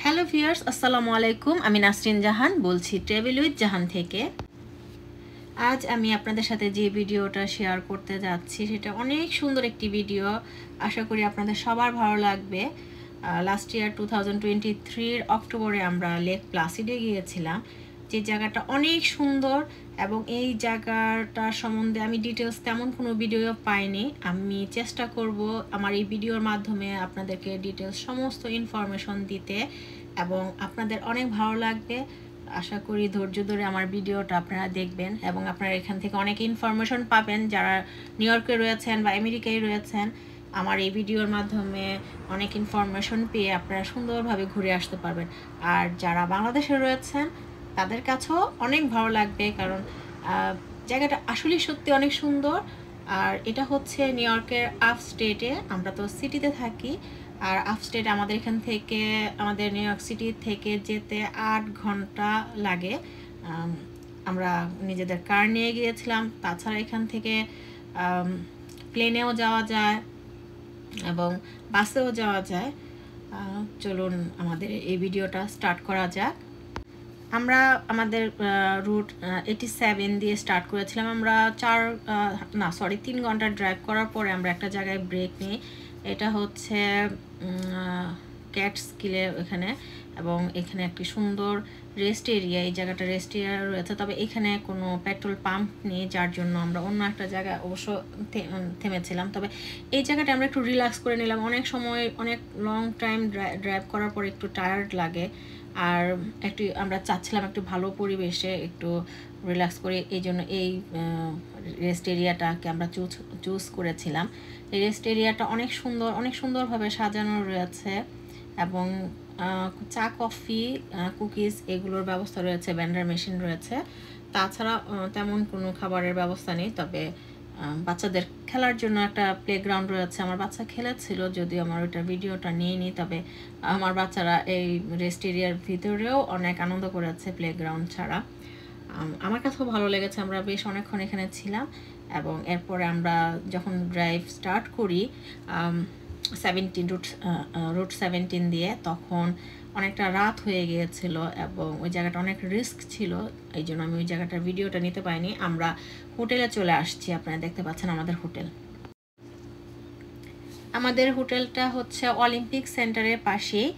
Hello viewers, আসসালামু আলাইকুম। আমি নাসরিন জাহান বলছি ট্রাভেল উইথ জাহান থেকে। আজ আমি আপনাদের সাথে যে ভিডিওটা শেয়ার করতে যাচ্ছি সেটা অনেক সুন্দর একটি ভিডিও। আশা করি আপনাদের সবার ভালো লাগবে। লাস্ট ইয়ার 2023 অক্টোবরে আমরা লেক প্লাসিডে গিয়েছিলাম, যে জায়গাটা অনেক সুন্দর এবং এই জায়গাটার সম্বন্ধে আমি ডিটেলস তেমন কোনো ভিডিও পাইনি। আমি চেষ্টা করব আমার এই ভিডিওর মাধ্যমে আপনাদেরকে ডিটেলস সমস্ত ইনফরমেশন দিতে এবং আপনাদের অনেক ভালো লাগবে। আশা করি ধৈর্য ধরে আমার ভিডিওটা আপনারা দেখবেন এবং আপনারা এখান থেকে অনেক ইনফরমেশন পাবেন। যারা নিউ ইয়র্কে রয়েছেন বা আমেরিকায় রয়েছেন, আমার এই ভিডিওর মাধ্যমে অনেক ইনফরমেশন পেয়ে আপনারা সুন্দরভাবে ঘুরে আসতে পারবেন। আর যারা বাংলাদেশে রয়েছেন তাদের কাছেও অনেক ভালো লাগবে, কারণ জায়গাটা আসলে সত্যি অনেক সুন্দর। আর এটা হচ্ছে নিউ ইয়র্কের আপ স্টেটে, আমরা তো সিটিতে থাকি। আর আপ স্টেট আমাদের এখান থেকে, আমাদের নিউ ইয়র্ক সিটি থেকে যেতে 8 ঘন্টা লাগে। আমরা নিজেদের কার নিয়ে গিয়েছিলাম। তাছাড়া এখান থেকে প্লেনেও যাওয়া যায় এবং বাসেও যাওয়া যায়। চলুন আমাদের এই ভিডিওটা স্টার্ট করা যাক। আমরা আমাদের রুট 87 দিয়ে স্টার্ট করেছিলাম। আমরা 3 ঘন্টা ড্রাইভ করার পরে আমরা একটা জায়গায় ব্রেক নিই। এটা হচ্ছে ক্যাটস্কিলে এখানে, এবং এখানে একটি সুন্দর রেস্ট এরিয়া। এই জায়গাটা রেস্ট এরিয়া রয়েছে, তবে এখানে কোনো পেট্রোল পাম্প নেই, যার জন্য আমরা অন্য একটা জায়গায় অবশ্য থেমেছিলাম। তবে এই জায়গাটা আমরা একটু রিল্যাক্স করে নিলাম। অনেক সময় অনেক লং টাইম ড্রাইভ করার পর একটু টায়ার্ড লাগে, আর আমরা চাচ্ছিলাম একটু ভালো পরিবেশে একটু রিল্যাক্স করে, এই জন্য এই রেস্ট এরিয়াটাকে আমরা চুজ করেছিলাম। এই রেস্ট এরিয়াটা অনেক সুন্দর, অনেক সুন্দরভাবে সাজানো রয়েছে এবং চা, কফি, কুকিজ এগুলোর ব্যবস্থা রয়েছে, ভেন্ডার মেশিন রয়েছে। তাছাড়া তেমন কোনো খাবারের ব্যবস্থা নেই, তবে বাচ্চাদের খেলার জন্য একটা প্লেগ্রাউন্ড রয়েছে। আমার বাচ্চা খেলেছিল, যদিও আমার ওইটা ভিডিওটা নিয়ে তবে আমার বাচ্চারা এই রেস্ট এরিয়ার ভিতরেও অনেক আনন্দ করেছে প্লেগ্রাউন্ড ছাড়া। আমার কাছেও ভালো লেগেছে। আমরা বেশ অনেকক্ষণ এখানে ছিলাম এবং এরপরে আমরা যখন ড্রাইভ স্টার্ট করি রুট 17 দিয়ে, তখন অনেকটা রাত হয়ে গিয়েছিল এবং ওই জায়গাটা অনেক রিস্ক ছিল, এই জন্য আমি ওই জায়গাটার ভিডিওটা নিতে পারিনি। আমরা হোটেলে চলে আসছি, আপনারা দেখতে পাচ্ছেন আমাদের হোটেল। আমাদের হোটেলটা হচ্ছে অলিম্পিক সেন্টারের পাশেই,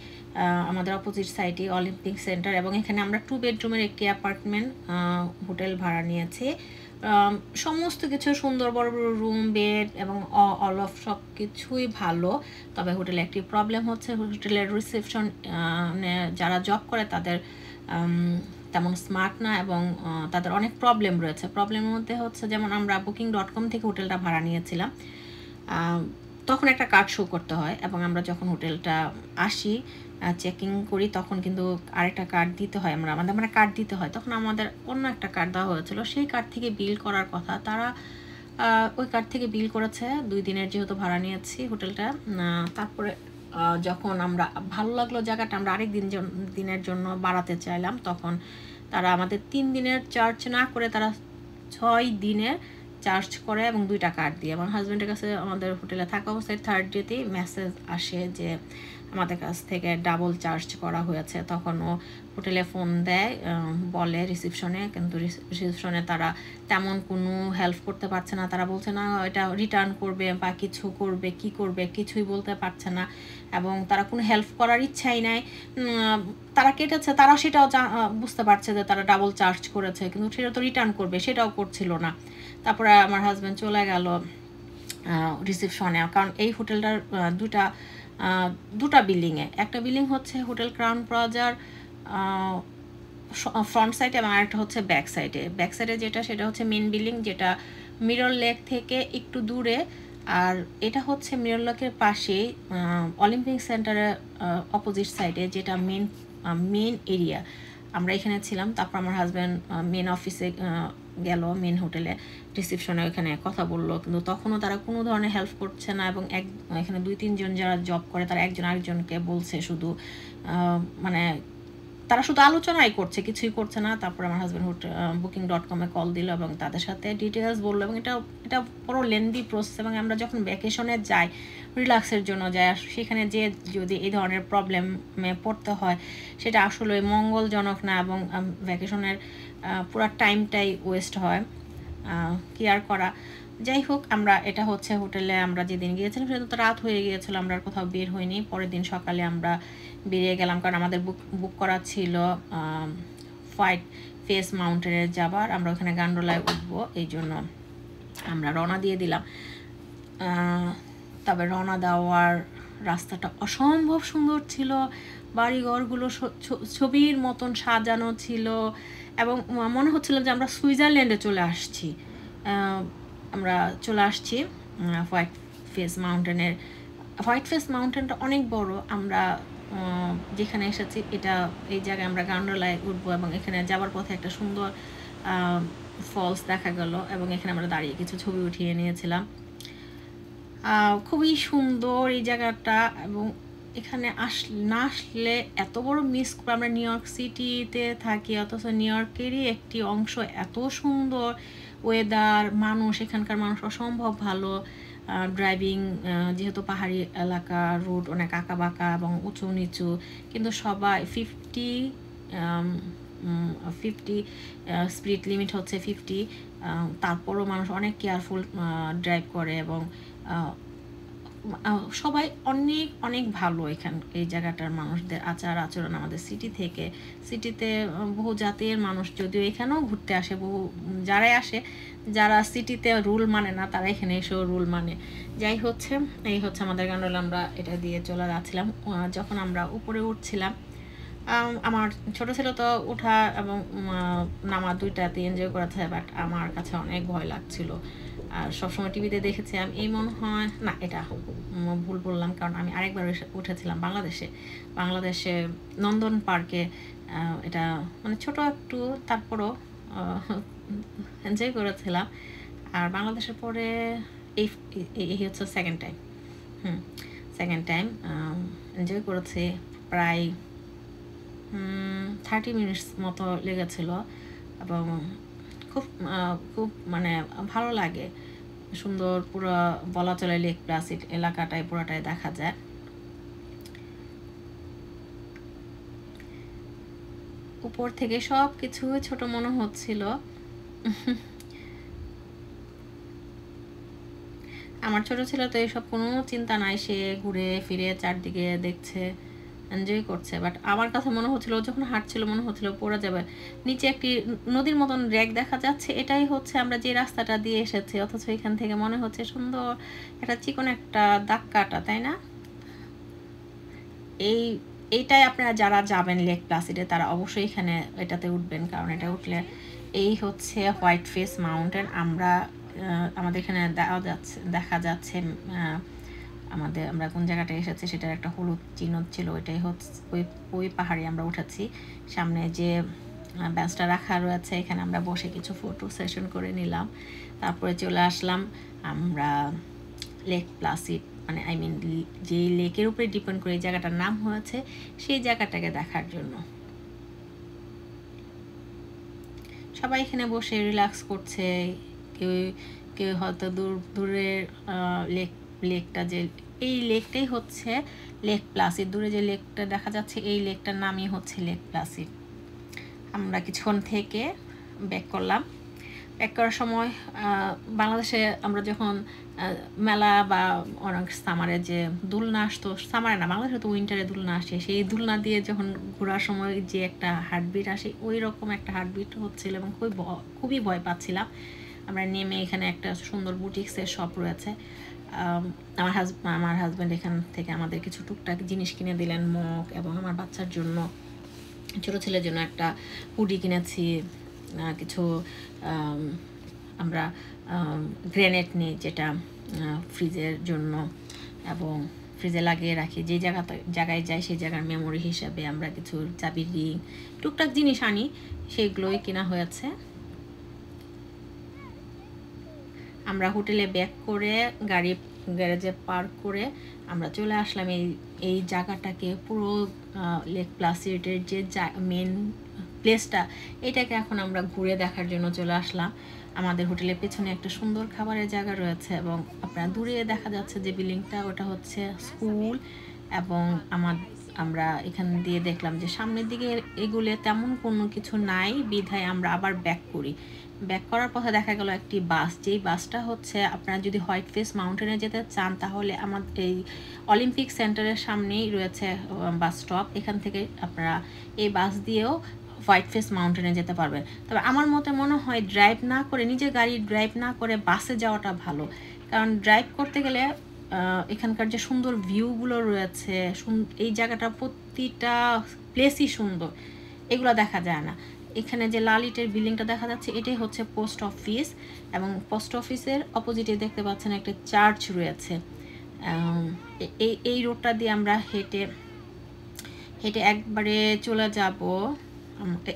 আমাদের অপোজিট সাইডে অলিম্পিক সেন্টার, এবং এখানে আমরা 2 বেডরুমের একটি অ্যাপার্টমেন্ট হোটেল ভাড়া নিয়েছি। সমস্ত কিছু সুন্দর, বড় বড় রুম, বেড এবং অল অফ সব কিছুই ভালো। তবে হোটেলে একটি প্রবলেম হচ্ছে, হোটেলের রিসেপশন যারা জব করে তাদের তেমন স্মার্ট না এবং তাদের অনেক প্রবলেম রয়েছে। প্রবলেমের মধ্যে হচ্ছে, যেমন আমরা booking.com থেকে হোটেলটা ভাড়া নিয়েছিলাম, তখন একটা কার্ড শো করতে হয় এবং আমরা যখন হোটেলটা আসি চেকিং করি তখন কিন্তু আরেকটা কার্ড দিতে হয়, আমাদের কার্ড দিতে হয়। তখন আমাদের অন্য একটা কার্ড দেওয়া হয়েছিল, সেই কার্ড থেকে বিল করার কথা। তারা ওই কার্ড থেকে বিল করেছে 2 দিনের, যেহেতু ভাড়া নিয়েছি হোটেলটা। তারপরে যখন আমরা ভালো লাগলো জায়গাটা, আমরা আরেক দিনের জন্য বাড়াতে চাইলাম, তখন তারা আমাদের 3 দিনের চার্জ না করে তারা 6 দিনের চার্জ করে এবং 2টা কার্ড দিয়ে। আমার হাজব্যান্ডের কাছে আমাদের হোটেলে থাকা অবস্থায় 3rd ডেতেই মেসেজ আসে যে আমাদের কাছ থেকে ডাবল চার্জ করা হয়েছে। তখন ও হোটেলে ফোন দেয়, বলে রিসিপশনে, কিন্তু রিসিপশনে তারা তেমন কোনো হেল্প করতে পারছে না। তারা বলছে না এটা রিটার্ন করবে বা কিছু করবে, কি করবে কিছুই বলতে পারছে না, এবং তারা কোনো হেল্প করার ইচ্ছাই নাই। তারা কেটেছে, তারা সেটাও বুঝতে পারছে যে তারা ডাবল চার্জ করেছে, কিন্তু সেটা তো রিটার্ন করবে, সেটাও করছিল না। তারপরে আমার হাজব্যান্ড চলে গেল রিসিপশনে, কারণ এই হোটেলটার দুটা বিল্ডিংয়ে, একটা বিল্ডিং হচ্ছে হোটেল ক্রাউন প্লাজার ফ্রন্ট সাইডে এবং আরেকটা হচ্ছে ব্যাক সাইডে। ব্যাক সাইডে যেটা, সেটা হচ্ছে মেন বিল্ডিং, যেটা মিরর লেক থেকে একটু দূরে। আর এটা হচ্ছে মিরর লেকের পাশেই অলিম্পিক সেন্টারের অপোজিট সাইডে, যেটা মেন এরিয়া। আমরা এখানে ছিলাম। তারপর আমার হাজব্যান্ড মেন অফিসে গেল, মেন হোটেলে রিসিপশনে ওখানে কথা বললো, কিন্তু তখনও তারা কোনো ধরনের হেল্প করছে না। এবং এখানে 2-3 জন যারা জব করে তারা একজন আরেকজনকে বলছে শুধু, মানে তারা শুধু আলোচনাই করছে, কিছুই করছে না। তারপর আমার হাজব্যান্ড booking.com-এ কল দিল এবং তাদের সাথে ডিটেলস বললো, এবং এটা পুরো লেন্দি প্রসেস। এবং আমরা যখন ভ্যাকেশনে যাই রিল্যাক্সের জন্য যায়। আর সেখানে যে যদি এই ধরনের প্রবলেমে পড়তে হয় সেটা আসলে মঙ্গলজনক না, এবং ভ্যাকেশনের পুরো টাইমটাই ওয়েস্ট হয়। কি আর করা, যাই হোক আমরা এটা হচ্ছে হোটেলে আমরা যেদিন গিয়েছিলাম সেটা তো রাত হয়ে গিয়েছিল, আমরা আর কোথাও বের হইনি। পরের দিন সকালে আমরা বেরিয়ে গেলাম, কারণ আমাদের বুক করা ছিল হোয়াইট ফেস মাউন্টেনে যাবার। আমরা ওখানে গান্ডোলায় উঠবো, এই জন্য আমরা রওনা দিয়ে দিলাম। তবে রওনা দেওয়ার রাস্তাটা অসম্ভব সুন্দর ছিল, বাড়িঘরগুলো ছবির মতন সাজানো ছিল, এবং মনে হচ্ছিল যে আমরা সুইজারল্যান্ডে চলে আসছি। আমরা চলে আসছি হোয়াইট ফেস মাউন্টেনটা অনেক বড়। আমরা যেখানে এসেছি এই জায়গায় আমরা গান্ডোলায় উঠবো, এবং এখানে যাবার পথে একটা সুন্দর ফলস দেখা গেল, এবং এখানে আমরা দাঁড়িয়ে কিছু ছবি উঠিয়ে নিয়েছিলাম। খুবই সুন্দর এই জায়গাটা, এবং এখানে না আসলে এত বড় মিস করে। আমরা নিউ ইয়র্ক সিটিতে থাকি, অথচ নিউ ইয়র্কেরই একটি অংশ এত সুন্দর ওয়েদার, মানুষ, এখানকার মানুষ অসম্ভব ভালো। ড্রাইভিং, যেহেতু পাহাড়ি এলাকা, রোড অনেক আঁকা বাঁকা এবং উঁচু নিচু, কিন্তু সবাই 50 স্পিড লিমিট হচ্ছে 50, তারপরও মানুষ অনেক কেয়ারফুল ড্রাইভ করে, এবং সবাই অনেক অনেক ভালো। এই জায়গাটার মানুষদের আচার আচরণ আমাদের সিটিতে বহু জাতির মানুষ যদিও এখানেও ঘুরতে আসে, বহু যারাই আসে, যারা সিটিতে রুল মানে না তারা এখানে এসেও রুল মানে। এই হচ্ছে আমাদের গান্ডোলা। আমরা এটা দিয়ে চলে যাচ্ছিলাম। যখন আমরা উপরে উঠছিলাম, আমার ছোট ছিল তো ওঠা এবং নামা দুইটাতে এনজয় করেছে, বাট আমার কাছে অনেক ভয় লাগছিল। আর সবসময় টিভিতে দেখেছিলাম, এই মনে হয় না, এটা ভুল বললাম, কারণ আমি আরেকবার উঠেছিলাম বাংলাদেশে নন্দন পার্কে। এটা মানে ছোট একটু, তারপরও এনজয় করেছিলাম। আর বাংলাদেশের পরে এই হচ্ছে সেকেন্ড টাইম এনজয় করেছি। প্রায় 30 মিনিটস মতো লেগেছিল, এবং খুব মানে ভালো লাগে, সুন্দর। পুরো বলা চলে লেক প্লাসিড এলাকাটাই পুরোটাই দেখা যায়। উপর থেকে সব কিছু ছোট মনে হচ্ছিল। আমার ছোট ছিল তো এইসব কোনো চিন্তা নাই, সে ঘুরে ফিরে চারদিকে দেখছে, এনজয় করছে। বাট আমার কাছে মনে হচ্ছিল, যখন হাঁটছিল মনে হচ্ছিল পড়ে যাবে। নিচে একটি নদীর মতন রেক দেখা যাচ্ছে, এটাই হচ্ছে আমরা যে রাস্তাটা দিয়ে এসেছি, অথচ এখান থেকে মনে হচ্ছে সুন্দর একটা চিকন একটা দাগ কাটা, তাই না? এইটাই আপনারা যারা যাবেন লেক প্লাসিডে তারা অবশ্যই এখানে এটাতে উঠবেন, কারণ এটা উঠলে এই হচ্ছে হোয়াইট ফেস মাউন্টেন। আমাদের এখানে দেখা যাচ্ছে আমরা কোন জায়গাটায় এসেছি সেটার একটা হলুদ চিহ্ন ছিল, ওইটাই হচ্ছে ওই পাহাড়ে আমরা উঠেছি। সামনে যে বেঞ্চটা রাখা রয়েছে, এখানে আমরা বসে কিছু ফটো সেশন করে নিলাম, তারপরে চলে আসলাম আমরা লেক প্লাসিড, মানে যে লেকের উপরে ডিপেন্ড করে এই জায়গাটার নাম হয়েছে, সেই জায়গাটাকে দেখার জন্য। সবাই এখানে বসে রিল্যাক্স করছে, কেউ হয়তো দূরের লেকটা, যে এই লেকটাই হচ্ছে লেক প্লাসিড। দূরে যে লেকটা দেখা যাচ্ছে এই লেকটার নামই হচ্ছে লেক প্লাসিড। আমরা কিছুক্ষণ থেকে ব্যাক করার সময় বাংলাদেশে আমরা যখন মেলা বা অনেক সামারে যে দুলনা আসতো, সামারে না, বাংলাদেশে তো উইন্টারে দুলনা আসে, সেই দুলনা দিয়ে যখন ঘোরার সময় যে একটা হার্টবিট আসে, ওই রকম একটা হার্টবিট হচ্ছিল, এবং খুবই ভয় পাচ্ছিলাম। আমরা নেমে এখানে একটা সুন্দর বুটিক্সের শপ রয়েছে, আমার হাজব্যান্ড এখান থেকে আমাদের কিছু টুকটাক জিনিস কিনে দিলেন, মগ, এবং আমার বাচ্চার জন্য, ছোটো ছেলের জন্য একটা হুডি কিনেছি, কিছু আমরা গ্রেনেড নিই যেটা ফ্রিজের জন্য, এবং ফ্রিজে লাগিয়ে রাখি, যে জায়গায় যাই সেই জায়গার মেমোরি হিসাবে আমরা কিছু চাবি রিং টুকটাক জিনিস আনি, সেইগুলোই কেনা হয়েছে। আমরা হোটেলে ব্যাক করে গ্যারেজে পার্ক করে আমরা চলে আসলাম এই জায়গাটাকে, পুরো লেক প্লাসিডের যে মেন প্লেসটা, এটাকে এখন আমরা ঘুরে দেখার জন্য চলে আসলাম। আমাদের হোটেলের পেছনে একটা সুন্দর খাবারের জায়গা রয়েছে এবং আপনারা দূরে দেখা যাচ্ছে যে বিল্ডিংটা, ওটা হচ্ছে স্কুল। এবং আমরা এখান দিয়ে দেখলাম যে সামনের দিকে এগুলো তেমন কোনো কিছু নাই, বিধায় আমরা আবার ব্যাক করি। ব্যাক করার পথে দেখা গেল একটি বাস, যেই বাসটা হচ্ছে আপনারা যদি হোয়াইট ফেস মাউন্টেনে যেতে চান তাহলে আমাদের এই অলিম্পিক সেন্টারের সামনেই রয়েছে বাস স্টপ। এখান থেকে আপনারা এই বাস দিয়েও হোয়াইট ফেস মাউন্টেনে যেতে পারবেন। তবে আমার মতে মনে হয় ড্রাইভ না করে, নিজের গাড়ি ড্রাইভ না করে বাসে যাওয়াটা ভালো, কারণ ড্রাইভ করতে গেলে এখানকার যে সুন্দর ভিউগুলো রয়েছে, এই জায়গাটা প্রতিটা প্লেসই সুন্দর, এগুলো দেখা যায় না। এখানে যে লাল ইটের বিল্ডিংটা দেখা যাচ্ছে এটাই হচ্ছে পোস্ট অফিস, এবং পোস্ট অফিসের অপোজিটে দেখতে পাচ্ছেন একটা চার্চ রয়েছে। এই রোডটা দিয়ে আমরা হেঁটে একবারে চলে যাব।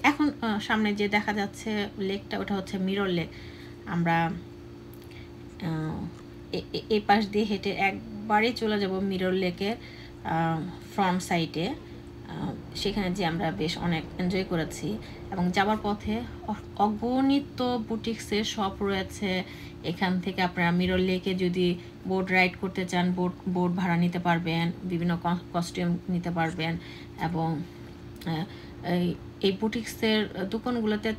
এখন সামনে যে দেখা যাচ্ছে লেকটা, ওটা হচ্ছে মিরর লেক। আমরা এই পাশ দিয়ে হেঁটে একবারে চলে যাব মিরর লেকের ফ্রন্ট সাইডে। সেখানে যে আমরা বেশ অনেক এনজয় করেছি, এবং যাওয়ার পথে অগণিত বুটিক্সের শপ রয়েছে। এখান থেকে আপনারা মিরর লেকে যদি বোট রাইড করতে চান, বোট ভাড়া নিতে পারবেন, বিভিন্ন কস্টিউম নিতে পারবেন। এবং এই বুটিক্সের দোকানগুলোতে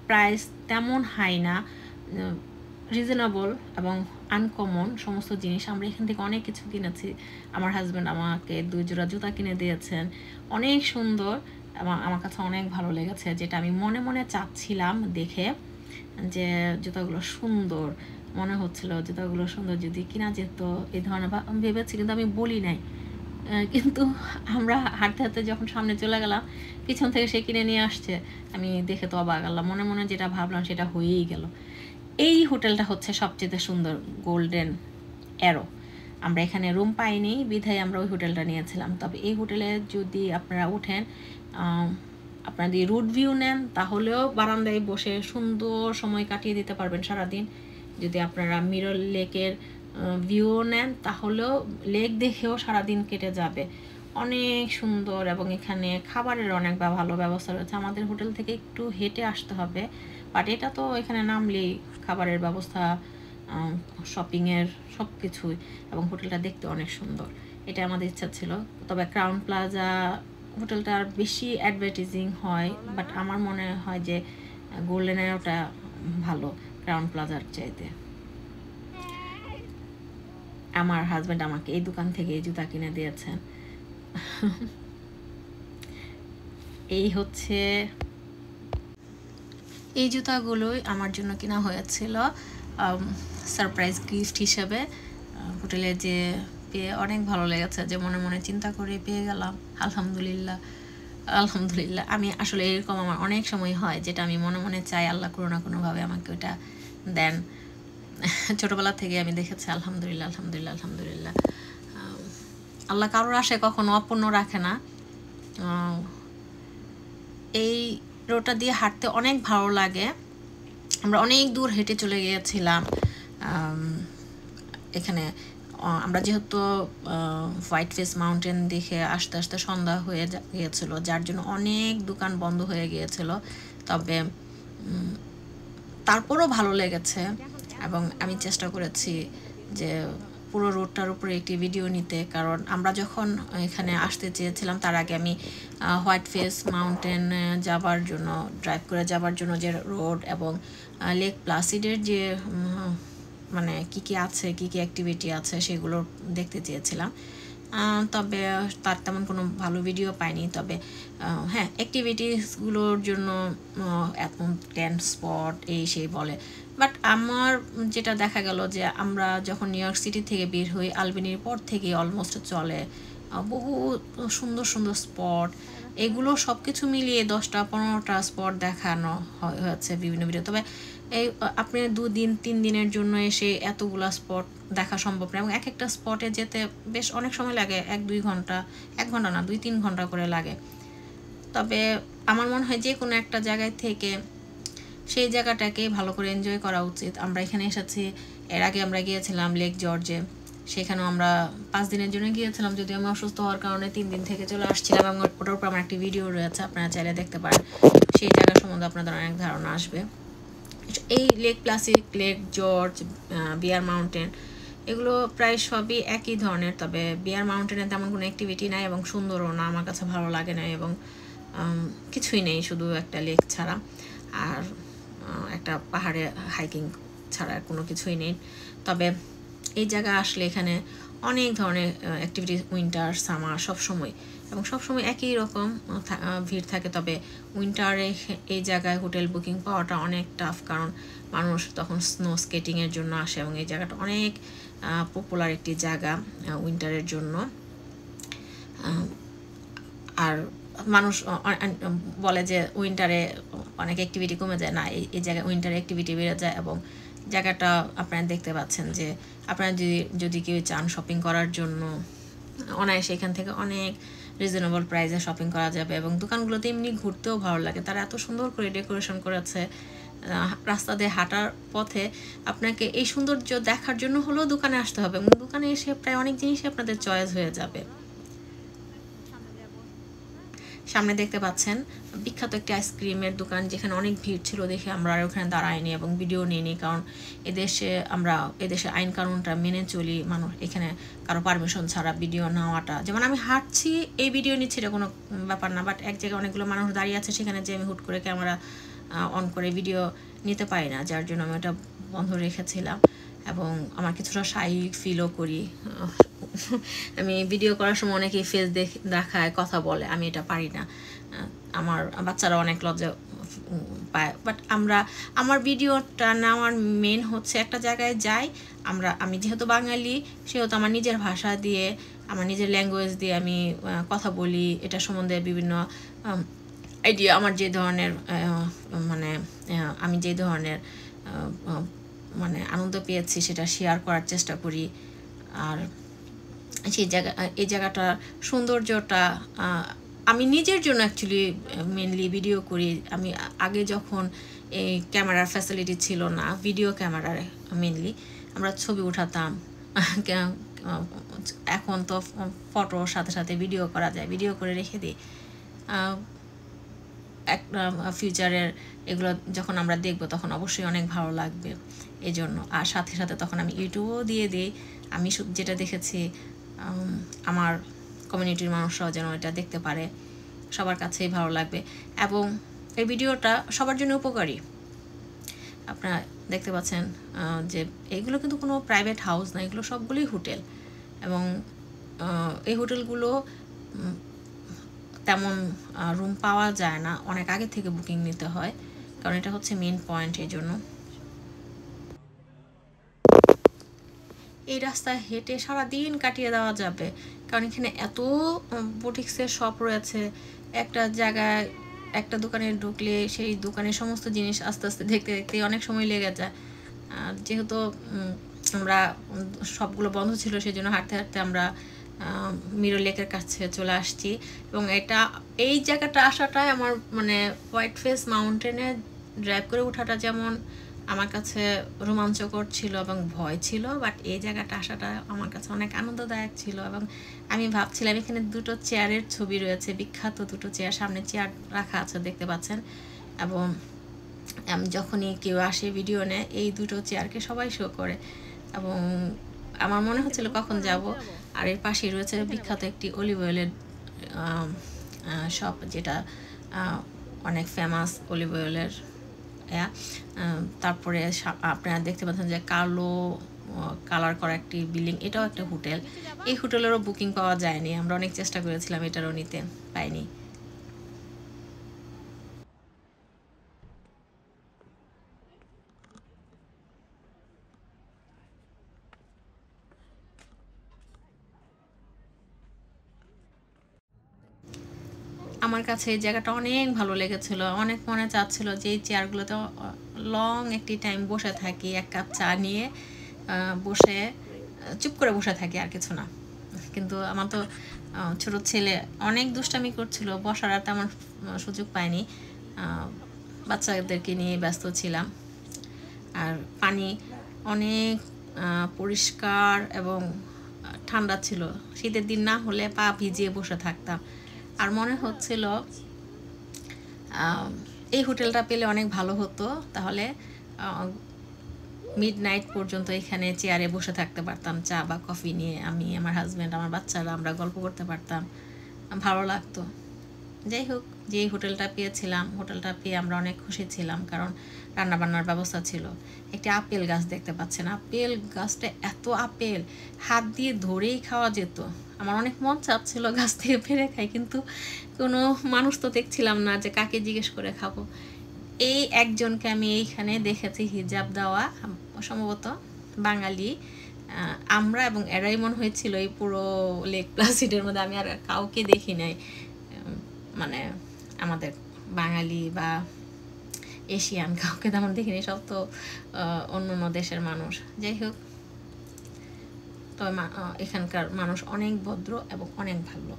প্রাইস তেমন হাই না, রিজনেবল এবং আনকমন সমস্ত জিনিস। আমরা এখান থেকে অনেক কিছু কিনেছি। আমার হাজব্যান্ড আমাকে 2 জোড়া জুতা কিনে দিয়েছেন, অনেক সুন্দর এবং আমার কাছে অনেক ভালো লেগেছে, যেটা আমি মনে মনে চাচ্ছিলাম দেখে যে জুতাগুলো সুন্দর, মনে হচ্ছিল জুতাগুলো সুন্দর, যদি কিনা যেত এই ধরনের ভেবেছি, কিন্তু আমি বলি নাই। কিন্তু আমরা হাঁটতে হাঁটতে যখন সামনে চলে গেলাম, পিছন থেকে সে কিনে নিয়ে আসছে, আমি দেখে তো অবাক গেলাম, মনে মনে যেটা ভাবলাম সেটা হয়েই গেল। এই হোটেলটা হচ্ছে সবচেয়ে সুন্দর, গোল্ডেন অ্যারো। আমরা এখানে রুম পাইনি বিধায় আমরা ওই হোটেলটা নিয়েছিলাম। তবে এই হোটেলে যদি আপনারা উঠেন, আপনারা যদি রুট ভিউ নেন তাহলেও বারান্দায় বসে সুন্দর সময় কাটিয়ে দিতে পারবেন সারাদিন। যদি আপনারা মিরর লেকের ভিউ নেন তাহলেও লেক দেখেও সারাদিন কেটে যাবে, অনেক সুন্দর। এবং এখানে খাবারের অনেক ভালো ব্যবস্থা রয়েছে। আমাদের হোটেল থেকে একটু হেঁটে আসতে হবে, বাট এটা তো এখানে নামলেই খাবারের ব্যবস্থা, শপিংয়ের সব কিছুই, এবং হোটেলটা দেখতে অনেক সুন্দর। এটা আমাদের ইচ্ছা ছিল। তবে ক্রাউন প্লাজা হোটেলটার বেশি অ্যাডভার্টাইজিং হয়, বাট আমার মনে হয় যে গোল্ডেনের ওটা ভালো ক্রাউন প্লাজার চাইতে। আমার হাজব্যান্ড আমাকে এই দোকান থেকে এই জুতা কিনে দিয়েছেন। এই হচ্ছে এই জুতাগুলোই আমার জন্য কেনা হয়েছিল সারপ্রাইজ গিফট হিসেবে। হোটেলে যে পেয়ে অনেক ভালো লেগেছে, যে মনে মনে চিন্তা করে পেয়ে গেলাম। আলহামদুলিল্লাহ। আমি আসলে এরকম আমার অনেক সময় হয়, যেটা আমি মনে মনে চাই আল্লাহ কোনো না কোনোভাবে আমাকে ওটা দেন। ছোটোবেলা থেকে আমি দেখেছি আলহামদুলিল্লাহ। আল্লাহ কারোর আশায় কখনো অপূর্ণ রাখে না। এই রোডটা দিয়ে হাঁটতে অনেক ভালো লাগে। আমরা অনেক দূর হেঁটে চলে গিয়েছিলাম। এখানে আমরা যেহেতু হোয়াইট ফেস মাউন্টেন দেখে আস্তে আস্তে সন্ধ্যা হয়ে গিয়েছিল, যার জন্য অনেক দোকান বন্ধ হয়ে গিয়েছিল। তবে তারপরও ভালো লেগেছে, এবং আমি চেষ্টা করেছি যে পুরো রোডটার উপরে একটি ভিডিও নিতে, কারণ আমরা যখন এখানে আসতে চেয়েছিলাম তার আগে আমি হোয়াইট ফেস মাউন্টেন যাবার জন্য, ড্রাইভ করে যাবার জন্য যে রোড এবং লেক প্লাসিডের যে মানে কী আছে, কী অ্যাক্টিভিটি আছে সেগুলো দেখতে চেয়েছিলাম। তবে তার তেমন কোনো ভালো ভিডিও পাইনি। তবে হ্যাঁ, অ্যাক্টিভিটিসগুলোর জন্য এখন টেন্ট স্পট এই সেই বলে। বাট আমার যেটা দেখা গেল যে আমরা যখন নিউ ইয়র্ক সিটি থেকে বের হই, আলবেনির পর থেকে অলমোস্ট চলে বহু সুন্দর সুন্দর স্পট। এগুলো সব কিছু মিলিয়ে 10-15টা স্পট দেখানো হয়েছে বিভিন্ন ভিডিও। তবে এই আপনি 2-3 দিনের জন্য এসে এতগুলা স্পট দেখা সম্ভব না, এবং এক একটা স্পটে যেতে বেশ অনেক সময় লাগে, 1-2 ঘন্টা, 1 ঘন্টা না 2-3 ঘন্টা করে লাগে। তবে আমার মনে হয় যে কোনো একটা জায়গায় থেকে সেই জায়গাটাকে ভালো করে এনজয় করা উচিত। আমরা এখানে এসেছি, এর আগে আমরা গিয়েছিলাম লেক জর্জে, সেখানেও আমরা 5 দিনের জন্য গিয়েছিলাম, যদি আমি অসুস্থ হওয়ার কারণে 3 দিন থেকে চলে আসছিলাম, এবং ওটার উপর আমার একটি ভিডিও রয়েছে, আপনারা চাইলে দেখতে পারেন। সেই জায়গা সম্বন্ধে আপনাদের অনেক ধারণা আসবে। এই লেক প্লাসিক, লেক জর্জ, বিয়ার মাউন্টেন এগুলো প্রায় সবই একই ধরনের, তবে বিয়ার মাউন্টেনে তেমন কোনো অ্যাক্টিভিটি নাই এবং সুন্দরও না, আমার কাছে ভালো লাগে না, এবং কিছুই নেই শুধু একটা লেক ছাড়া আর একটা পাহাড়ে হাইকিং ছাড়া কোনো কিছুই নেই। তবে এই জায়গা আসলে এখানে অনেক ধরনের অ্যাক্টিভিটি, উইন্টার সামার সবসময়, এবং সবসময় একই রকম ভিড় থাকে। তবে উইন্টারে এই জায়গায় হোটেল বুকিং পাওয়াটা অনেক টাফ, কারণ মানুষ তখন স্নো স্কেটিংয়ের জন্য আসে এবং এই জায়গাটা অনেক পপুলার একটি জায়গা উইন্টারের জন্য। আর মানুষ বলে যে উইন্টারে অনেক অ্যাক্টিভিটি কমে যায়, না, এই জায়গায় উইন্টারে অ্যাক্টিভিটি বেড়ে যায়। এবং জায়গাটা আপনারা দেখতে পাচ্ছেন যে আপনারা যদি কেউ চান শপিং করার জন্য অনায়াসে এখান থেকে অনেক রিজনেবল প্রাইসে শপিং করা যাবে, এবং দোকানগুলোতে এমনি ঘুরতেও ভালো লাগে, তারা এত সুন্দর করে ডেকোরেশন করেছে। রাস্তা দিয়ে হাঁটার পথে আপনাকে এই সৌন্দর্য দেখার জন্য হলেও দোকানে আসতে হবে, এবং দোকানে এসে প্রায় অনেক জিনিসই আপনাদের চয়েস হয়ে যাবে। সামনে দেখতে পাচ্ছেন বিখ্যাত একটি আইসক্রিমের দোকান, যেখানে অনেক ভিড় ছিল দেখে আমরা আর ওখানে দাঁড়াইনি এবং ভিডিও নিইনি, কারণ এদেশে আইন কানুনটা মেনে চলি। মানুষ এখানে কারো পারমিশন ছাড়া ভিডিও নেওয়াটা, যেমন আমি হাঁটছি এই ভিডিও নিচ্ছি এটা কোনো ব্যাপার না, বাট এক জায়গায় অনেকগুলো মানুষ দাঁড়িয়ে আছে সেখানে যে আমি হুট করে ক্যামেরা অন করে ভিডিও নিতে পারি না, যার জন্য আমি ওটা বন্ধ রেখেছিলাম এবং আমার কিছুটা শাই ফিলও করি। আমি ভিডিও করার সময় অনেকেই ফেস দেখায়, কথা বলে, আমি এটা পারি না, আমার বাচ্চারা অনেক লজ্জা পায়। বাট আমার ভিডিওটা নেওয়ার মেন হচ্ছে একটা জায়গায় যাই আমি যেহেতু বাঙালি, সেহেতু আমার নিজের ভাষা দিয়ে, আমার নিজের ল্যাঙ্গুয়েজ দিয়ে আমি কথা বলি, এটা সম্বন্ধে বিভিন্ন আইডিয়া, আমার যে ধরনের আমি যে ধরনের মানে আনন্দ পেয়েছি সেটা শেয়ার করার চেষ্টা করি। আর এই জায়গাটার সৌন্দর্যটা আমি নিজের জন্য অ্যাকচুয়ালি মেনলি ভিডিও করি। আমি আগে যখন এই ক্যামেরার ফ্যাসিলিটি ছিল না, ভিডিও ক্যামেরার মেনলি আমরা ছবি উঠাতাম, এখন তো ফটোর সাথে সাথে ভিডিও করা যায়, ভিডিও করে রেখে দিই। ফিউচারের এগুলো যখন আমরা দেখব তখন অবশ্যই অনেক ভালো লাগবে এই জন্য। আর সাথে সাথে তখন আমি ইউটিউবও দিয়ে দিই, আমি যেটা দেখেছি আমার কমিউনিটির মানুষরাও যেন এটা দেখতে পারে, সবার কাছেই ভালো লাগবে, এবং এই ভিডিওটা সবার জন্য উপকারী। আপনারা দেখতে পাচ্ছেন যে এগুলো কিন্তু কোনো প্রাইভেট হাউস না, এগুলো সবগুলোই হোটেল, এবং এই হোটেলগুলো তেমন রুম পাওয়া যায় না, অনেক আগে থেকে বুকিং নিতে হয়, কারণ এটা হচ্ছে মেন পয়েন্ট। এই জন্য এই রাস্তায় হেঁটে সারাদিন কাটিয়ে দেওয়া যাবে, কারণ এখানে এত বুটিক্সের শপ রয়েছে। একটা জায়গায় একটা দোকানে ঢুকলে সেই দোকানের সমস্ত জিনিস আস্তে আস্তে দেখতে দেখতে অনেক সময় লেগে যায়। যেহেতু আমরা সবগুলো বন্ধ ছিল, সেই জন্য হাঁটতে হাঁটতে আমরা মিরর লেকের কাছে চলে আসছি, এবং এই জায়গাটা আসাটাই আমার মানে হোয়াইট ফেস মাউন্টেনে ড্রাইভ করে ওঠাটা যেমন আমার কাছে রোমাঞ্চকর ছিল এবং ভয় ছিল, বাট এই জায়গাটা আসাটা আমার কাছে অনেক আনন্দদায়ক ছিল। এবং আমি ভাবছিলাম, এখানে দুটো চেয়ারের ছবি রয়েছে, বিখ্যাত দুটো চেয়ার, সামনে চেয়ার রাখা আছে দেখতে পাচ্ছেন, এবং যখনই কেউ আসে ভিডিও নেয় এই দুটো চেয়ারকে সবাই শো করে, এবং আমার মনে হচ্ছিল কখন যাব। আর এর পাশেই রয়েছে বিখ্যাত একটি অলিভ অয়েলের শপ, যেটা অনেক ফেমাস অলিভ অয়েলের। তারপরে আপনারা দেখতে পাচ্ছেন যে কালার করা একটি বিল্ডিং, এটাও একটা হোটেল। এই হোটেলেরও বুকিং পাওয়া যায়নি, আমরা অনেক চেষ্টা করেছিলাম এটারও নিতে পাইনি। আমার কাছে এই জায়গাটা অনেক ভালো লেগেছিল, অনেক মনে চাচ্ছিল যে এই চেয়ারগুলোতে লং একটি টাইম বসে থাকি, এক কাপ চা নিয়ে বসে চুপ করে বসে থাকি, আর কিছু না। কিন্তু আমার তো ছোট ছেলে অনেক দুষ্টামি করছিল, বসার আর তেমন সুযোগ পাইনি, বাচ্চাদেরকে নিয়ে ব্যস্ত ছিলাম। আর পানি অনেক পরিষ্কার এবং ঠান্ডা ছিল, শীতের দিন না হলে পা ভিজিয়ে বসে থাকতাম। আর মনে হচ্ছিল এই হোটেলটা পেলে অনেক ভালো হতো, তাহলে মিডনাইট পর্যন্ত এখানে চেয়ারে বসে থাকতে পারতাম, চা বা কফি নিয়ে। আমি, আমার হাজব্যান্ড, আমার বাচ্চারা আমরা গল্প করতে পারতাম, ভালো লাগতো। যাই হোক, যে হোটেলটা পেয়েছিলাম, হোটেলটা পেয়ে আমরা অনেক খুশি ছিলাম, কারণ রান্নাবান্নার ব্যবস্থা ছিল। একটি আপেল গাছ দেখতে পাচ্ছেন, আপেল গাছটা এত আপেল হাত দিয়ে ধরেই খাওয়া যেত। আমার অনেক মন চাচ্ছিল গাছ থেকে পেরে খাই, কিন্তু কোনো মানুষ তো দেখছিলাম না যে কাকে জিজ্ঞেস করে খাবো। এই একজনকে আমি এইখানে দেখেছি হিজাব দেওয়া, সম্ভবত বাঙালি। আমরা এবং এরাই মনে হয়েছিল এই পুরো লেক প্লাসিডের মধ্যে, আমি আর কাউকে দেখি নাই মানে আমাদের বাঙালি বা এশিয়ান কাউকে তেমন দেখিনি, সব তো অন্য অন্য দেশের মানুষ। যাই হোক, তবে এখানকার মানুষ অনেক ভদ্র এবং অনেক ভালো।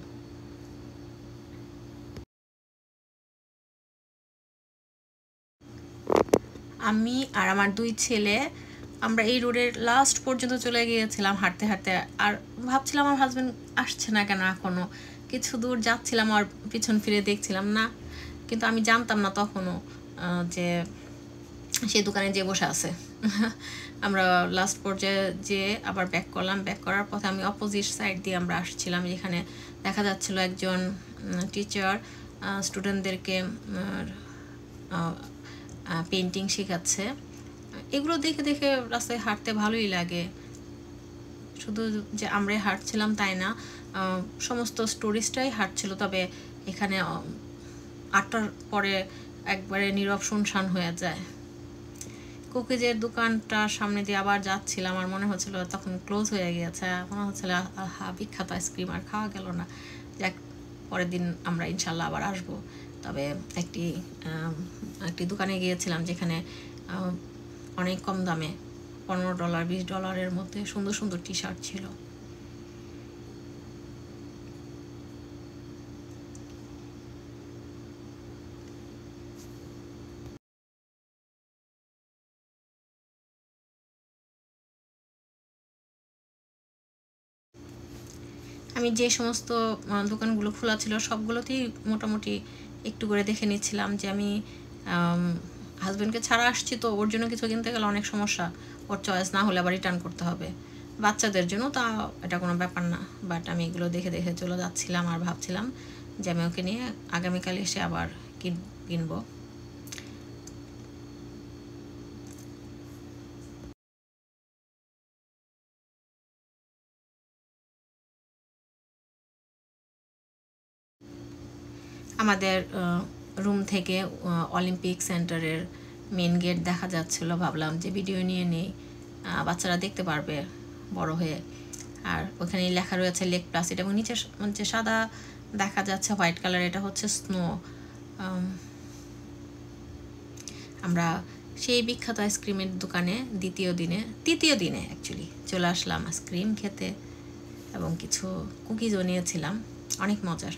আমি আর আমার 2 ছেলে আমরা এই রোডের লাস্ট পর্যন্ত চলে গিয়েছিলাম হাঁটতে হাঁটতে, আর ভাবছিলাম আমার হাজব্যান্ড আসছে না কেন এখনও। কিছু দূর যাচ্ছিলাম আর পিছন ফিরে দেখছিলাম না, কিন্তু আমি জানতাম না তখনও যে সে দোকানে যে বসে আছে। আমরা লাস্ট পর্যায়ে যে আবার ব্যাক করলাম, ব্যাক করার পথে আমি অপোজিট সাইড দিয়ে আমরা আসছিলাম, যেখানে দেখা যাচ্ছিল একজন টিচার স্টুডেন্টদেরকে পেন্টিং শেখাচ্ছে। এগুলো দেখে দেখে রাস্তায় হাঁটতে ভালোই লাগে। শুধু যে আমরাই হাঁটছিলাম তাই না, সমস্ত টুরিস্টরাই হাঁটছিল। তবে এখানে 8টার পরে একবারে নীরব শুনশান হয়ে যায়। কুকিজের দোকানটার সামনে দিয়ে আবার যাচ্ছিলাম, আমার মনে হচ্ছিল তখন ক্লোজ হয়ে গিয়েছে। মনে হচ্ছিল বিখ্যাত আইসক্রিম আর খাওয়া গেল না। যাক, পরের দিন আমরা ইনশাল্লাহ আবার আসবো। তবে একটি দোকানে গিয়েছিলাম যেখানে অনেক কম দামে $15 $20 মধ্যে সুন্দর সুন্দর টি শার্ট ছিল। আমি যে সমস্ত দোকানগুলো খোলা ছিল সবগুলোতেই মোটামুটি একটু করে দেখে নিচ্ছিলাম, যে আমি হাজব্যান্ডকে ছাড়া আসছি, তো ওর জন্য কিছু কিনতে গেলে অনেক সমস্যা, ওর চয়েস না হলে আবার রিটার্ন করতে হবে। বাচ্চাদের জন্য তা এটা কোনো ব্যাপার না, বাট আমি এগুলো দেখে দেখে চলে যাচ্ছিলাম আর ভাবছিলাম যে আমি ওকে নিয়ে আগামীকাল এসে আবার কিনবো। আমাদের রুম থেকে অলিম্পিক সেন্টারের মেন গেট দেখা যাচ্ছিল। ভাবলাম যে ভিডিও নিয়ে নেই, বাচ্চারা দেখতে পারবে বড় হয়ে। আর ওখানে লেখা রয়েছে লেক প্লাসিড, এবং নিচে যে সাদা দেখা যাচ্ছে হোয়াইট কালার, এটা হচ্ছে স্নো। আমরা সেই বিখ্যাত আইসক্রিমের দোকানে তৃতীয় দিনে অ্যাকচুয়ালি চলে আসলাম আইসক্রিম খেতে, এবং কিছু কুকিজও নিয়েছিলাম, অনেক মজার।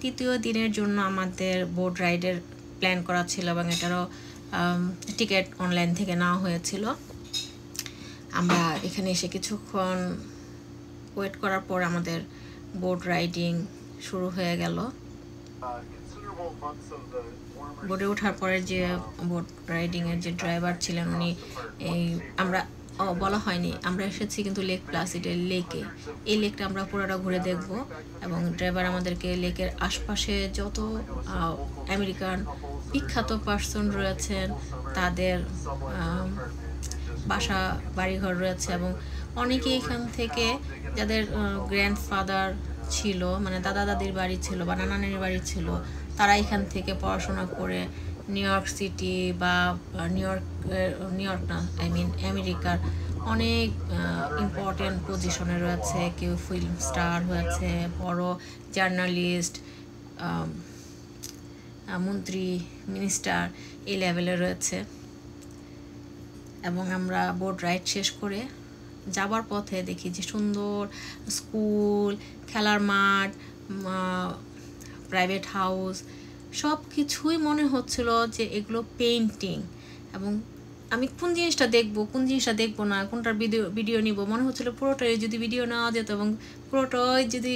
তৃতীয় দিনের জন্য আমাদের বোট রাইডের প্ল্যান করা ছিল, এবং এটারও টিকিট অনলাইন থেকে নেওয়া হয়েছিল। আমরা এখানে এসে কিছুক্ষণ ওয়েট করার পর আমাদের বোট রাইডিং শুরু হয়ে গেল। বোটে ওঠার পরে যে বোট রাইডিংয়ের যে ড্রাইভার ছিলেন উনি, আমরা বলা হয়নি আমরা এসেছি কিন্তু লেক প্লাসিডের লেকে, এই লেকটা আমরা পুরোটা ঘুরে দেখব। এবং ড্রাইভার আমাদেরকে লেকের আশপাশে যত আমেরিকান বিখ্যাত পার্সন রয়েছেন তাদের বাসা বাড়িঘর রয়েছে, এবং অনেকেই এখান থেকে যাদের গ্র্যান্ডফাদার ছিল, মানে দাদা দাদির বাড়ি ছিল বা নানানের বাড়ি ছিল, তারা এখান থেকে পড়াশোনা করে নিউ ইয়র্ক সিটি বা নিউ ইয়র্ক না আমেরিকার অনেক ইম্পর্টেন্ট পজিশনে রয়েছে। কেউ ফিল্ম স্টার হয়েছে, বড় জার্নালিস্ট, মন্ত্রী, মিনিস্টার, এই লেভেলে রয়েছে। এবং আমরা বোট রাইড শেষ করে যাবার পথে দেখি যে সুন্দর স্কুল, খেলার মাঠ, প্রাইভেট হাউস, সব কিছুই মনে হচ্ছিল যে এগুলো পেইন্টিং। এবং আমি কোন জিনিসটা দেখবো কোন জিনিসটা দেখবো না, কোনটার ভিডিও নিব, মনে হচ্ছিল পুরোটাই যদি ভিডিও নেওয়া যেত এবং পুরোটাই যদি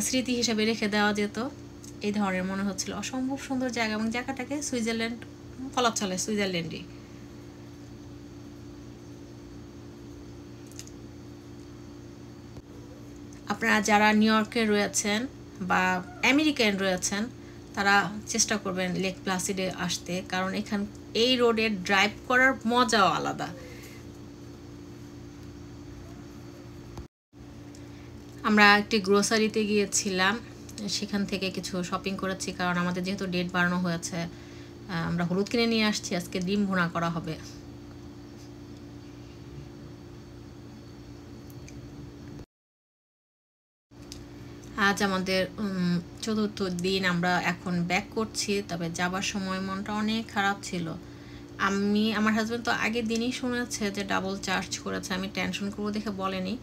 স্মৃতি হিসাবে রেখে দেওয়া যেত, এই ধরনের মনে হচ্ছিল। অসম্ভব সুন্দর জায়গা, এবং জায়গাটাকে সুইজারল্যান্ড বলা চলে, সুইজারল্যান্ডই। আপনারা যারা নিউ ইয়র্কে রয়েছেন বা আমেরিকান রয়েছেন, তারা চেষ্টা করবেন লেক প্লাসিডে আসতে, কারণ এই রোডে ড্রাইভ করার মজাও আলাদা। আমরা একটি গ্রোসারিতে গিয়েছিলাম, সেখান থেকে কিছু শপিং করেছি, কারণ আমাদের যেহেতু ডেট বাড়ানো হয়েছে। আমরা হলুদ কিনে নিয়ে আসছি, আজকে ডিম ভুনা করা হবে। আজ আমাদের ৪র্থ দিন, আমরা এখন ব্যাক করছি। তবে যাবার সময় মনটা অনেক খারাপ ছিল। আমার হাজব্যান্ড তো আগের দিনই শুনেছে যে ডাবল চার্জ করেছে, আমি টেনশন করবো দেখে বলেনি।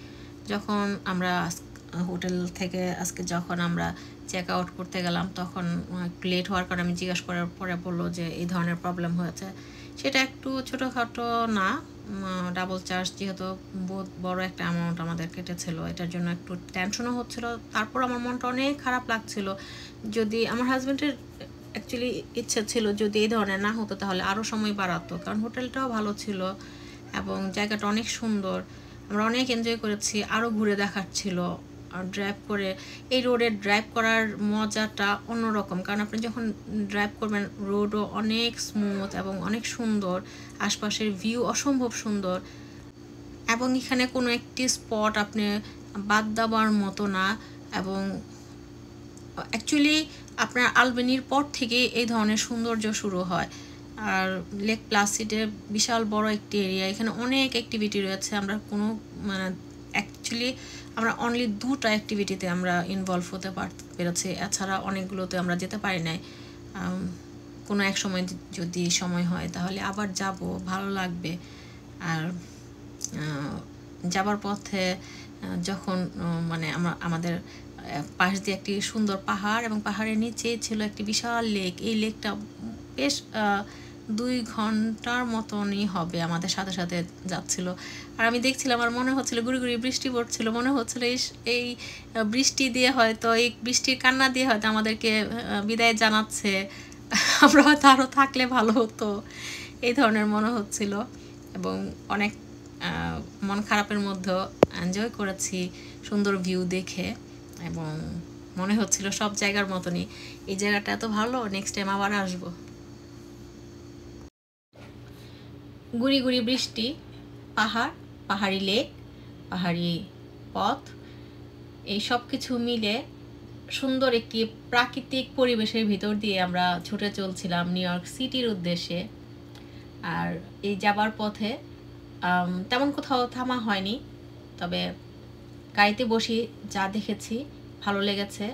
যখন আমরা হোটেল থেকে আজকে যখন আমরা চেক আউট করতে গেলাম, তখন একটু লেট হওয়ার কারণে আমি জিজ্ঞাসা করার পরে বললো যে এই ধরনের প্রবলেম হয়েছে। সেটা একটু ছোটোখাটো না, ডাবল চার্জ যেহেতু বহুত বড় একটা অ্যামাউন্ট আমাদের কেটেছিল, এটার জন্য একটু টেনশনও হচ্ছিল। তারপর আমার মনটা অনেক খারাপ লাগছিল। যদি আমার হাজব্যান্ডের অ্যাকচুয়ালি ইচ্ছা ছিল যদি এই ধরনের না হতো তাহলে আরও সময় বাড়াতো, কারণ হোটেলটাও ভালো ছিল এবং জায়গাটা অনেক সুন্দর, আমরা অনেক এনজয় করেছি, আরও ঘুরে দেখার ছিল। আর ড্রাইভ করে এই রোডে ড্রাইভ করার মজাটা অন্যরকম, কারণ আপনি যখন ড্রাইভ করবেন রোডও অনেক স্মুথ এবং অনেক সুন্দর, আশপাশের ভিউ অসম্ভব সুন্দর, এবং এখানে কোনো একটি স্পট আপনি বাদ দেওয়ার মতো না। এবং অ্যাকচুয়ালি আপনার আলবেনির পর থেকে এই ধরনের সৌন্দর্য শুরু হয়। আর লেক প্লাসিডে বিশাল বড় একটি এরিয়া, এখানে অনেক অ্যাক্টিভিটি রয়েছে। আমরা কোনো অ্যাকচুয়ালি আমরা অনলি 2টা অ্যাক্টিভিটিতে আমরা ইনভলভ হতে পেরেছি, এছাড়া অনেকগুলোতে আমরা যেতে পারি নাই। কোনো এক সময় যদি সময় হয় তাহলে আবার যাব, ভালো লাগবে। আর যাবার পথে যখন আমাদের পাশ দিয়ে একটি সুন্দর পাহাড়, এবং পাহাড়ের নিচে ছিল একটি বিশাল লেক। এই লেকটা বেশ 2 ঘন্টার মতনই হবে আমাদের সাথে সাথে যাচ্ছিল। আর আমি দেখছিলাম, আমার মনে হচ্ছিল গুড়ি গুড়ি বৃষ্টি পড়ছিল, মনে হচ্ছিল এই বৃষ্টি দিয়ে হয়তো, এই বৃষ্টির কান্না দিয়ে হয়তো আমাদেরকে বিদায় জানাচ্ছে, আমরা হয়তো আরও থাকলে ভালো হতো, এই ধরনের মনে হচ্ছিল। এবং অনেক মন খারাপের মধ্যেও এনজয় করেছি সুন্দর ভিউ দেখে, এবং মনে হচ্ছিল সব জায়গার মতনই এই জায়গাটা এত ভালো, নেক্সট টাইম আবার আসবো। গুড়ি গুড়ি বৃষ্টি, পাহাড়, পাহাড়ি লেক, পাহাড়ি পথ, এই সব কিছু মিলে সুন্দর একটি প্রাকৃতিক পরিবেশের ভিতর দিয়ে আমরা ছুটে চলছিলাম নিউ ইয়র্ক সিটির উদ্দেশ্যে। আর এই যাবার পথে তেমন কোথাও থামা হয়নি, তবে গাড়িতে বসে যা দেখেছি ভালো লেগেছে।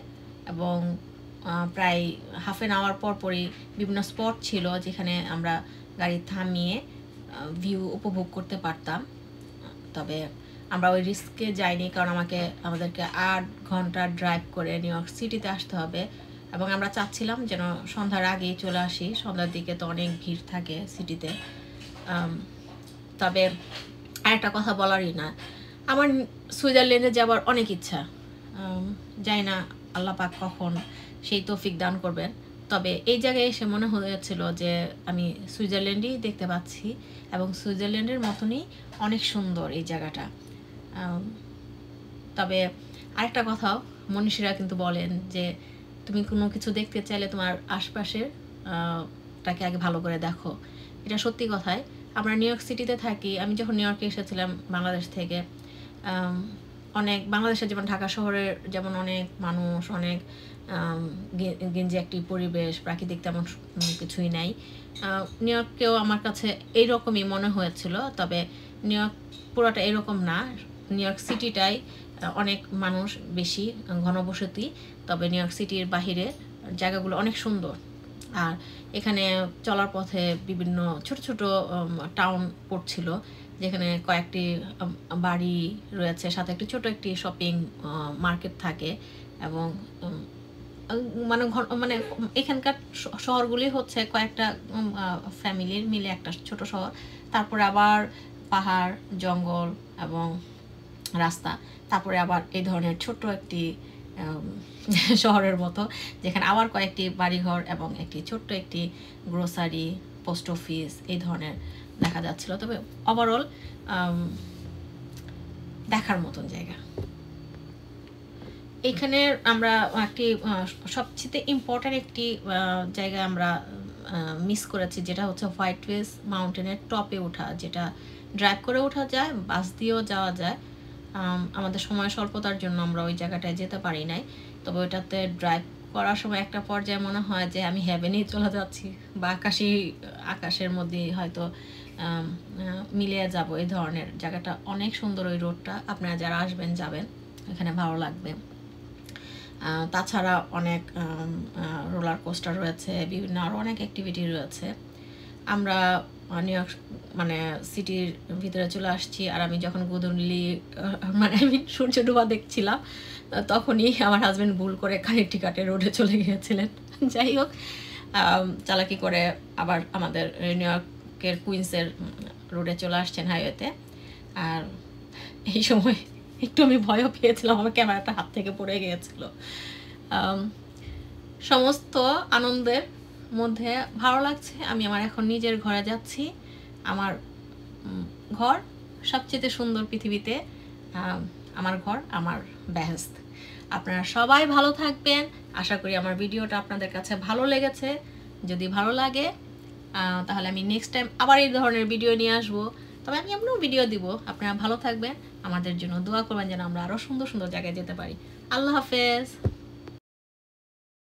এবং প্রায় হাফ অ্যান আওয়ার পর পরই বিভিন্ন স্পট ছিল যেখানে আমরা গাড়ি থামিয়ে ভিউ উপভোগ করতে পারতাম। তবে আমরা ওই রিস্কে যাইনি, কারণ আমাদেরকে 8 ঘন্টা ড্রাইভ করে নিউ ইয়র্ক সিটিতে আসতে হবে, এবং আমরা চাচ্ছিলাম যেন সন্ধ্যার আগেই চলে আসি। সন্ধ্যার দিকে তো অনেক ভিড় থাকে সিটিতে। তবে আরেকটা কথা বলারই না, আমার সুইজারল্যান্ডে যাবার অনেক ইচ্ছা। জানি না আল্লাহ পাক কখন সেই তৌফিক দান করবেন। তবে এই জায়গায় এসে মনে হয়েছিল যে আমি সুইজারল্যান্ডই দেখতে পাচ্ছি, এবং সুইজারল্যান্ডের মতনই অনেক সুন্দর এই জায়গাটা। তবে আরেকটা কথাও মনীষীরা কিন্তু বলেন যে তুমি কোনো কিছু দেখতে চাইলে তোমার আশপাশের টাকে আগে ভালো করে দেখো। এটা সত্যি কথাই। আমরা নিউ ইয়র্ক সিটিতে থাকি, আমি যখন নিউ ইয়র্কে এসেছিলাম বাংলাদেশ থেকে, অনেক বাংলাদেশের যেমন ঢাকা শহরের যেমন অনেক মানুষ, অনেক গেঞ্জি একটি পরিবেশ, প্রাকৃতিক তেমন কিছুই নাই। নিউ ইয়র্কেও আমার কাছে এইরকমই মনে হয়েছিল, তবে নিউ ইয়র্ক পুরোটা এরকম না। নিউ ইয়র্ক সিটিটাই অনেক মানুষ বেশি, ঘনবসতি, তবে নিউ ইয়র্ক সিটির বাহিরে জায়গাগুলো অনেক সুন্দর। আর এখানে চলার পথে বিভিন্ন ছোট ছোট টাউন পড়ছিল, যেখানে কয়েকটি বাড়ি রয়েছে, সাথে একটি ছোট একটি শপিং মার্কেট থাকে, এবং মানে মানে এখানকার শহরগুলি হচ্ছে কয়েকটা ফ্যামিলির মিলে একটা ছোট শহর, তারপরে আবার পাহাড় জঙ্গল এবং রাস্তা, তারপরে আবার এই ধরনের ছোট্ট একটি শহরের মতো যেখানে আবার কয়েকটি বাড়িঘর এবং একটি ছোট্ট একটি গ্রোসারি, পোস্ট অফিস এই ধরনের দেখা যাচ্ছিল। তবে ওভারঅল দেখার মতন জায়গা। এখানে আমরা একটি সবচেয়ে ইম্পর্ট্যান্ট একটি জায়গায় আমরা মিস করেছি, যেটা হচ্ছে হোয়াইট ওয়েস মাউন্টেনের টপে ওঠা, যেটা ড্রাইভ করে ওঠা যায়, বাস দিয়েও যাওয়া যায়। আমাদের সময় স্বল্পতার জন্য আমরা ওই জায়গাটায় যেতে পারি নাই। তবে ওইটাতে ড্রাইভ করার সময় একটা পর্যায়ে মনে হয় যে আমি হেভেনেই চলে যাচ্ছি বা আকাশের মধ্যে হয়তো মিলিয়ে যাব। এই ধরনের জায়গাটা অনেক সুন্দর, ওই রোডটা আপনারা যারা আসবেন যাবেন, এখানে ভালো লাগবে। তাছাড়া অনেক রোলার কোস্টার রয়েছে, বিভিন্ন আরও অনেক অ্যাক্টিভিটি রয়েছে। আমরা নিউ ইয়র্ক মানে সিটির ভিতরে চলে আসছি, আর আমি যখন গোধূলি মানে আমি সূর্য ডোবা দেখছিলাম, তখনই আমার হাজব্যান্ড ভুল করে কানেকটিকাটের রোডে চলে গিয়েছিলেন। যাই হোক, চালাকি করে আবার আমাদের নিউ ইয়র্কের কুইন্সের রোডে চলে আসছেন, হাইওয়েতে। আর এই সময় একটু আমি ভয়ও পেয়েছিলাম, আমার ক্যামেরাটা হাত থেকে পড়ে গিয়েছিল। সমস্ত আনন্দের মধ্যে ভালো লাগছে। আমি আমার এখন নিজের ঘরে যাচ্ছি। আমার ঘর সবচেয়ে সুন্দর পৃথিবীতে, আমার ঘর আমার বেহেশত। আপনারা সবাই ভালো থাকবেন। আশা করি আমার ভিডিওটা আপনাদের কাছে ভালো লেগেছে। যদি ভালো লাগে তাহলে আমি নেক্সট টাইম আবার এই ধরনের ভিডিও নিয়ে আসবো। তবে আমি এমনও ভিডিও দিব। আপনারা ভালো থাকবেন, আমাদের জন্য দোয়া করবেন যেন আমরা আরও সুন্দর সুন্দর জায়গায় যেতে পারি। আল্লাহ হাফেজ।